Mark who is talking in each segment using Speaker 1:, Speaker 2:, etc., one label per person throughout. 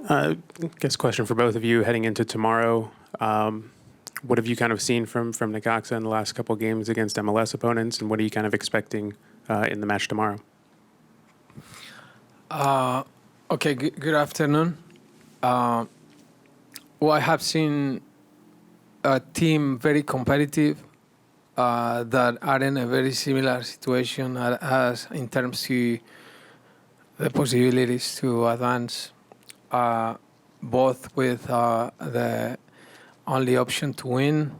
Speaker 1: I guess question for both of you heading into tomorrow. What have you kind of seen from Necaxa in the last couple of games against MLS opponents, and what are you kind of expecting in the match tomorrow?
Speaker 2: Okay, good afternoon. Well, I have seen a team very competitive that are in a very similar situation as in terms to the possibilities to advance, both with the only option to win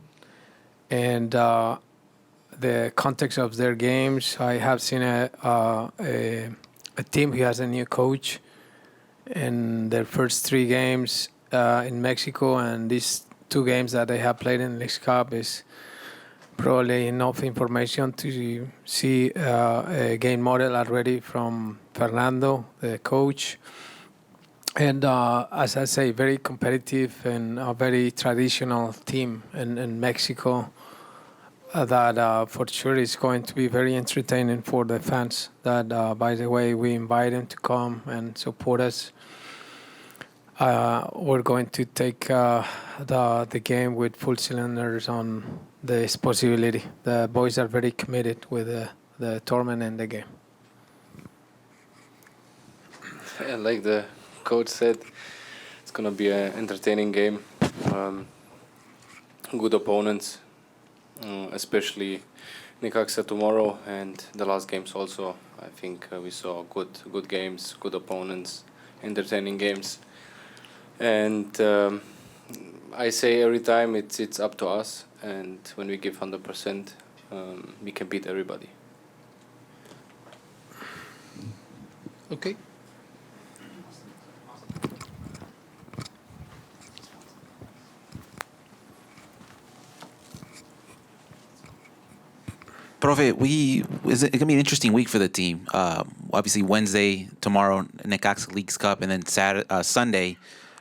Speaker 2: and the context of their games. I have seen a team who has a new coach in their first three games in Mexico, and these two games that they have played in the League Cup is probably enough information to see a game model already from Fernando, the coach. And as I say, very competitive and a very traditional team in Mexico that for sure is going to be very entertaining for the fans. That, by the way, we invite them to come and support us. We're going to take the game with full cylinders on this possibility. The boys are very committed with the tournament and the game.
Speaker 3: Yeah, like the coach said, it's going to be an entertaining game. Good opponents, especially Necaxa tomorrow and the last games also. I think we saw good games, good opponents, entertaining games. And I say every time it's up to us, and when we give 100%, we can beat everybody.
Speaker 4: Okay.
Speaker 5: Profe, it's going to be an interesting week for the team. Obviously, Wednesday, tomorrow, Necaxa Leagues Cup, and then Sunday,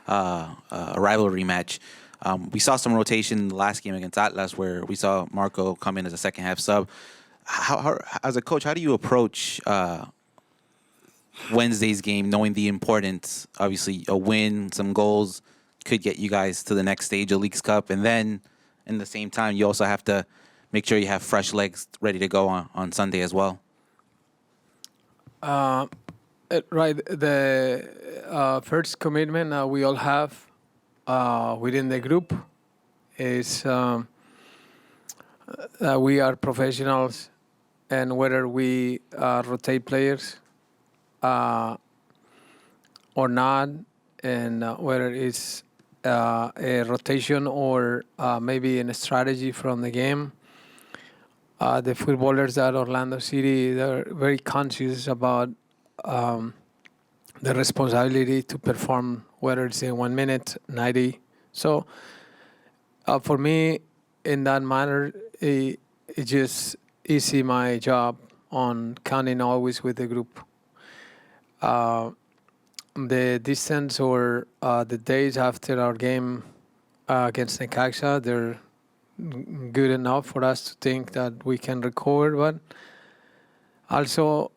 Speaker 5: a rivalry match. We saw some rotation in the last game against Atlas where we saw Marco come in as a second-half sub. How, as a coach, how do you approach Wednesday's game, knowing the importance? Obviously, a win, some goals could get you guys to the next stage of Leagues Cup, and then, in the same time, you also have to make sure you have fresh legs ready to go on Sunday as well.
Speaker 2: Right. The first commitment we all have within the group is that we are professionals, and whether we rotate players or not, and whether it's a rotation or maybe a strategy from the game, the footballers at Orlando City, they're very conscious about the responsibility to perform, whether it's in 1 minute, 90. So for me, in that manner, it's just easy my job on counting always with the group. The distance or the days after our game against Necaxa, they're good enough for us to think that we can recover, but also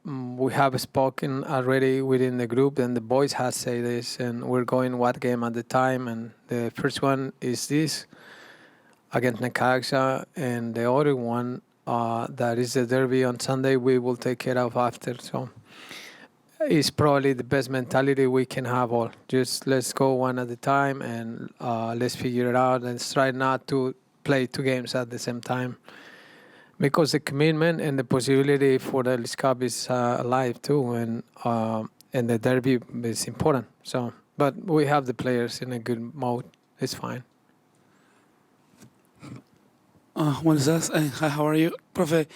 Speaker 2: we have spoken already within the group, and the boys have said this, and we're going one game at a time, and the first one is this against Necaxa, and the other one that is the derby on Sunday, we will take care of after. So it's probably the best mentality we can have all. Just let's go one at a time, and let's figure it out. Let's try not to play two games at the same time, because the commitment and the possibility for the League Cup is alive too, and the derby is important. So, but we have the players in a good mode. It's fine.
Speaker 6: Buenos días. Hi, how are you? Profe,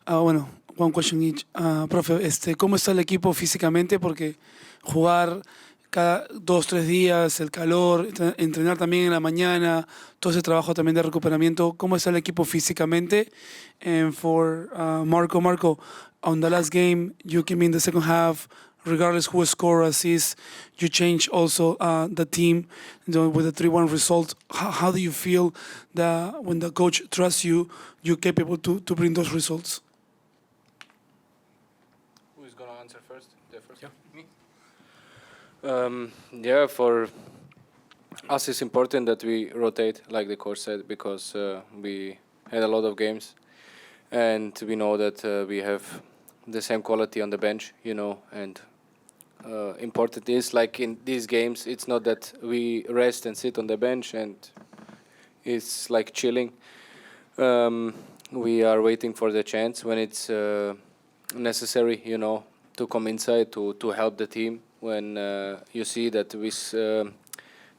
Speaker 6: bueno, one question each. Profe, ¿cómo está el equipo físicamente? Porque jugar cada 2-3 días, el calor, entrenar también en la mañana, todo ese trabajo también de recuperamiento, ¿cómo está el equipo físicamente? And for Marco, on the last game, you came in the second half, regardless who scored or assist, you changed also the team with a 3-1 result. How do you feel that when the coach trusts you, you're capable to bring those results?
Speaker 3: Who's going to answer first?
Speaker 2: Yeah.
Speaker 3: Me? Yeah, for us it's important that we rotate, like the coach said, because we had a lot of games, and we know that we have the same quality on the bench, and important is like in these games, it's not that we rest and sit on the bench and it's like chilling. We are waiting for the chance when it's necessary, to come inside to help the team. When you see that we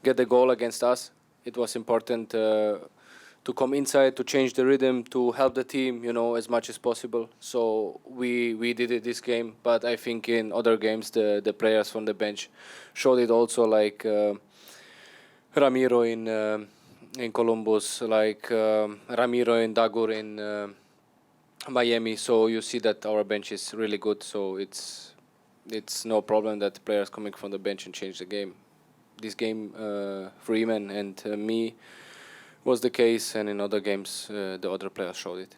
Speaker 3: get the goal against us, it was important to come inside, to change the rhythm, to help the team, as much as possible. So we did it this game, but I think in other games the players from the bench showed it also, like Ramiro in Columbus, like Ramiro in Dagur in Miami. So you see that our bench is really good. So it's no problem that players coming from the bench and change the game. This game, Freeman and me was the case, and in other games the other players showed it.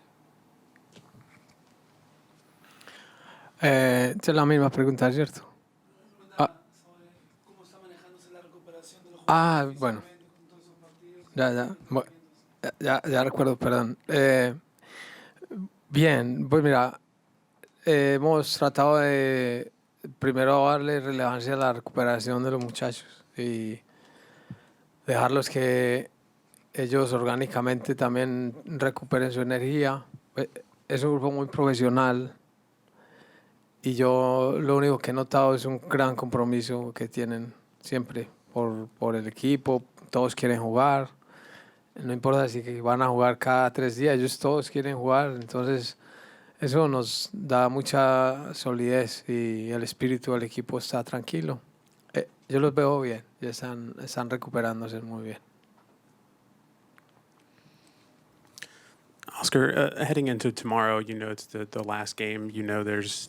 Speaker 2: Es la misma pregunta, ¿cierto? Bueno. Ya recuerdo, perdón. Bien, pues mira, hemos tratado de primero darle relevancia a la recuperación de los muchachos y dejarlos que ellos orgánicamente también recuperen su energía. Es un grupo muy profesional y yo lo único que he notado es un gran compromiso que tienen siempre por el equipo. Todos quieren jugar. No importa si van a jugar cada 3 días, ellos todos quieren jugar. Entonces eso nos da mucha solidez y el espíritu del equipo está tranquilo. Yo los veo bien, ya están recuperándose muy bien.
Speaker 1: Oscar, heading into tomorrow, it's the last game. There's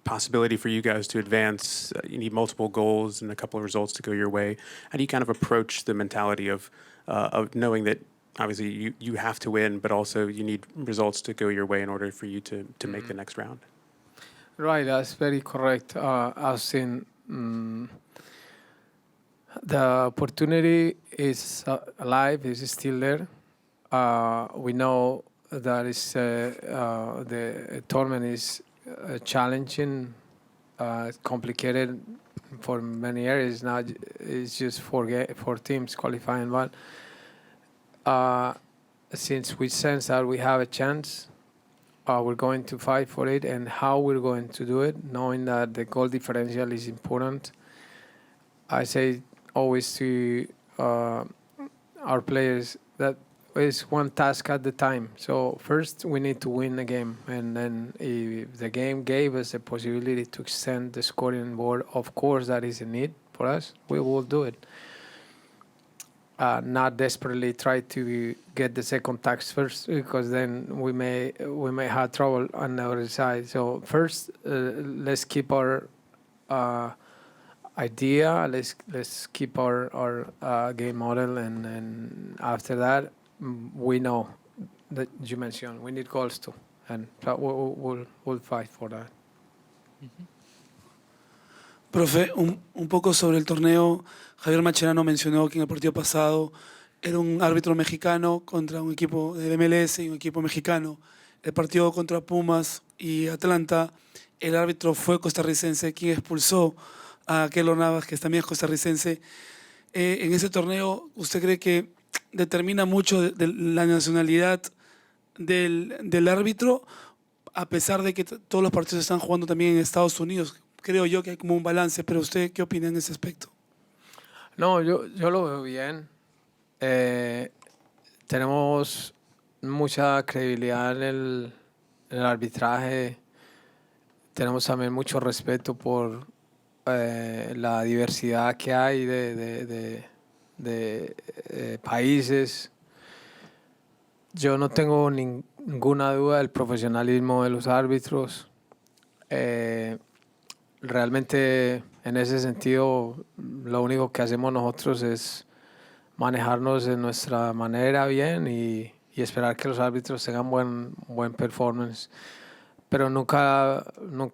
Speaker 1: possibility for you guys to advance. You need multiple goals and a couple of results to go your way. How do you kind of approach the mentality of knowing that obviously you have to win, but also you need results to go your way in order for you to make the next round?
Speaker 2: Right, that's very correct. Austin, the opportunity is alive, is still there. We know that the tournament is challenging, complicated for many areas. Now it's just 4 teams qualifying, but since we sense that we have a chance, we're going to fight for it. And how we're going to do it, knowing that the goal differential is important. I say always to our players that is one task at the time. So first we need to win the game, and then if the game gave us the possibility to extend the scoring board, of course that is a need for us. We will do it. Not desperately try to get the second task first, because then we may have trouble on the other side. So first, let's keep our idea. Let's keep our game model, and after that, we know that you mentioned we need goals too, and we'll fight for that.
Speaker 6: Profe, un poco sobre el torneo. Javier Macherano mencionó que en el partido pasado era un árbitro mexicano contra un equipo de MLS y un equipo mexicano. El partido contra Pumas y Atlanta, el árbitro fue costarricense, quien expulsó a Keylor Navas, que también es costarricense. En ese torneo, ¿usted cree que determina mucho de la nacionalidad del árbitro, a pesar de que todos los partidos están jugando también en Estados Unidos? Creo yo que hay como un balance, pero ¿usted qué opina en ese aspecto?
Speaker 2: No, yo lo veo bien. Tenemos mucha credibilidad en el arbitraje. Tenemos también mucho respeto por la diversidad que hay de países. Yo no tengo ninguna duda del profesionalismo de los árbitros. Realmente, en ese sentido, lo único que hacemos nosotros es manejarnos de nuestra manera bien y esperar que los árbitros tengan buen performance. pero nunca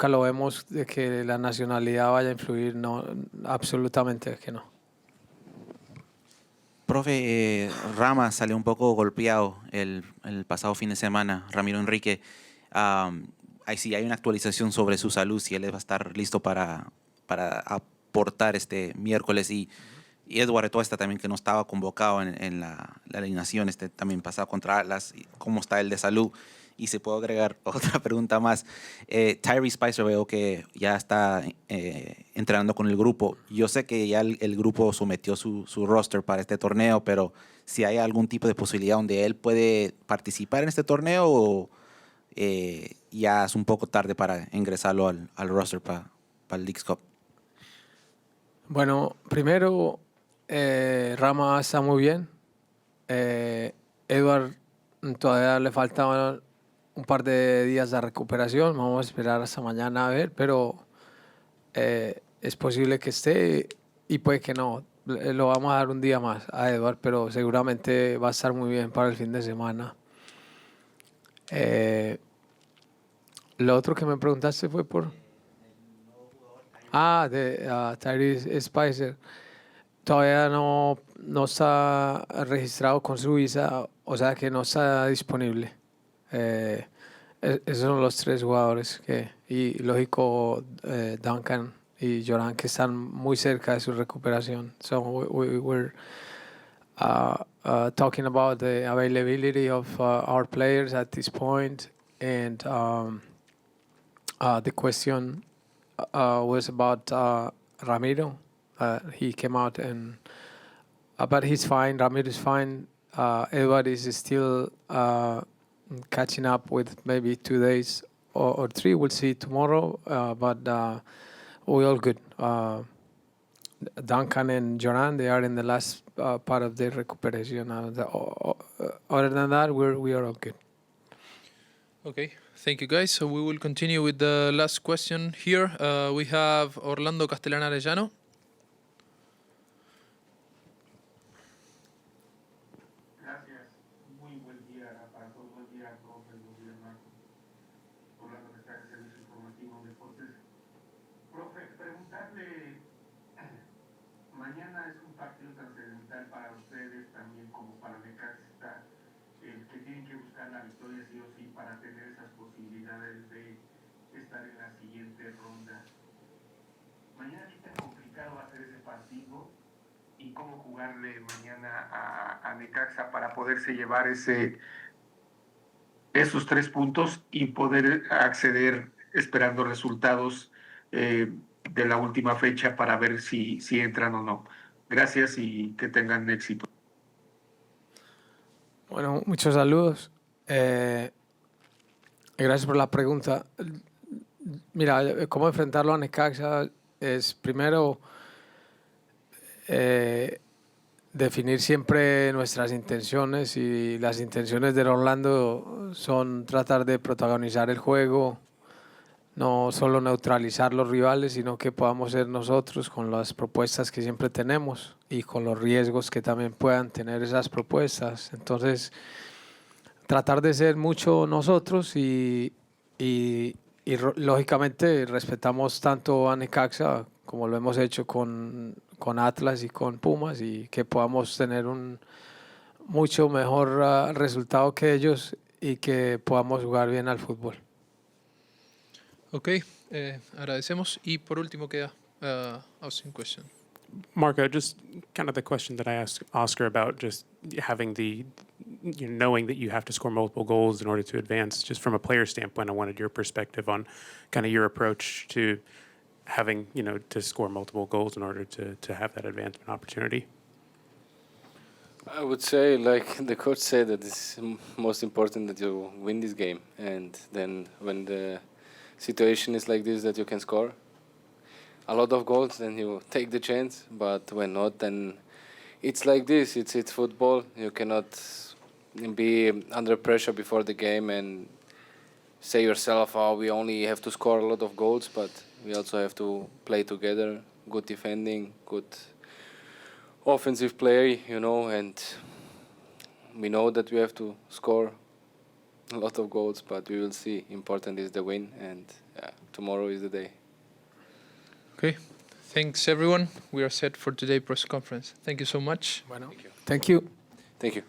Speaker 2: lo vemos de que la nacionalidad vaya a influir, no, absolutamente que no.
Speaker 5: Profe, Rama salió un poco golpeado el pasado fin de semana, Ramiro Enrique. Ahí sí hay una actualización sobre su salud, si él va a estar listo para aportar este miércoles. Y Edward Atuesta también, que no estaba convocado en la alineación, también pasado contra Atlas. ¿Cómo está el de salud? Y se puede agregar otra pregunta más. Tyree Spicer veo que ya está entrenando con el grupo. Yo sé que ya el grupo sometió su roster para este torneo, pero si hay algún tipo de posibilidad donde él puede participar en este torneo o ya es un poco tarde para ingresarlo al roster para el Leagues Cup.
Speaker 2: Bueno, primero, Rama está muy bien. Edward todavía le faltaban un par de días de recuperación. Vamos a esperar hasta mañana a ver, pero es posible que esté y puede que no. Lo vamos a dar un día más a Edward, pero seguramente va a estar muy bien para el fin de semana. Lo otro que me preguntaste fue por... de Tyrese Spicer. Todavía no está registrado con su visa, o sea que no está disponible. Esos son los tres jugadores y lógico Duncan y Joran, que están muy cerca de su recuperación. So we're talking about the availability of our players at this point, and the question was about Ramiro. He came out and but he's fine. Ramiro is fine. Edward is still catching up with maybe 2 days or 3. We'll see tomorrow. But we're all good. Duncan and Joran, they are in the last part of their recuperation. Other than that, we are all good.
Speaker 4: Okay, thank you guys. So we will continue with the last question here. We have Orlando Castellán Arellano.
Speaker 7: Gracias. Muy buen día para todos. Buen día, profe. Buen día, Marco. Orlando que está en el Servicio Informativo de Deportes. Profe, preguntarle, mañana es un partido trascendental para ustedes, también como para Necaxa, que tienen que buscar la victoria sí o sí para tener esas posibilidades de estar en la siguiente ronda. Mañana, ¿qué tan complicado va a ser ese partido? Y cómo jugarle mañana a Necaxa para poderse llevar esos 3 puntos y poder acceder esperando resultados de la última fecha para ver si entran o no. Gracias y que tengan éxito.
Speaker 2: Bueno, muchos saludos. Gracias por la pregunta. Mira, cómo enfrentarlo a Necaxa es primero definir siempre nuestras intenciones, y las intenciones del Orlando son tratar de protagonizar el juego, no solo neutralizar los rivales, sino que podamos ser nosotros con las propuestas que siempre tenemos y con los riesgos que también puedan tener esas propuestas. Entonces, tratar de ser mucho nosotros y lógicamente respetamos tanto a Necaxa como lo hemos hecho con Atlas y con Pumas, y que podamos tener un mucho mejor resultado que ellos y que podamos jugar bien al fútbol.
Speaker 4: Ok, agradecemos. Y por último queda Austin question.
Speaker 1: Marco, just kind of the question that I asked Oscar about just having knowing that you have to score multiple goals in order to advance. Just from a player standpoint, I wanted your perspective on kind of your approach to having, to score multiple goals in order to have that advancement opportunity.
Speaker 3: I would say, like the coach said, that it's most important that you win this game, and then when the situation is like this, that you can score a lot of goals, then you take the chance. But when not, then it's like this. It's football. You cannot be under pressure before the game and say yourself, "Oh, we only have to score a lot of goals," but we also have to play together. Good defending, good offensive play, and we know that we have to score a lot of goals, but we will see. Important is the win, and tomorrow is the day.
Speaker 4: Okay. Thanks, everyone. We are set for today's press conference. Thank you so much.
Speaker 2: Bueno,
Speaker 3: Thank you.
Speaker 2: thank you.
Speaker 3: Thank you.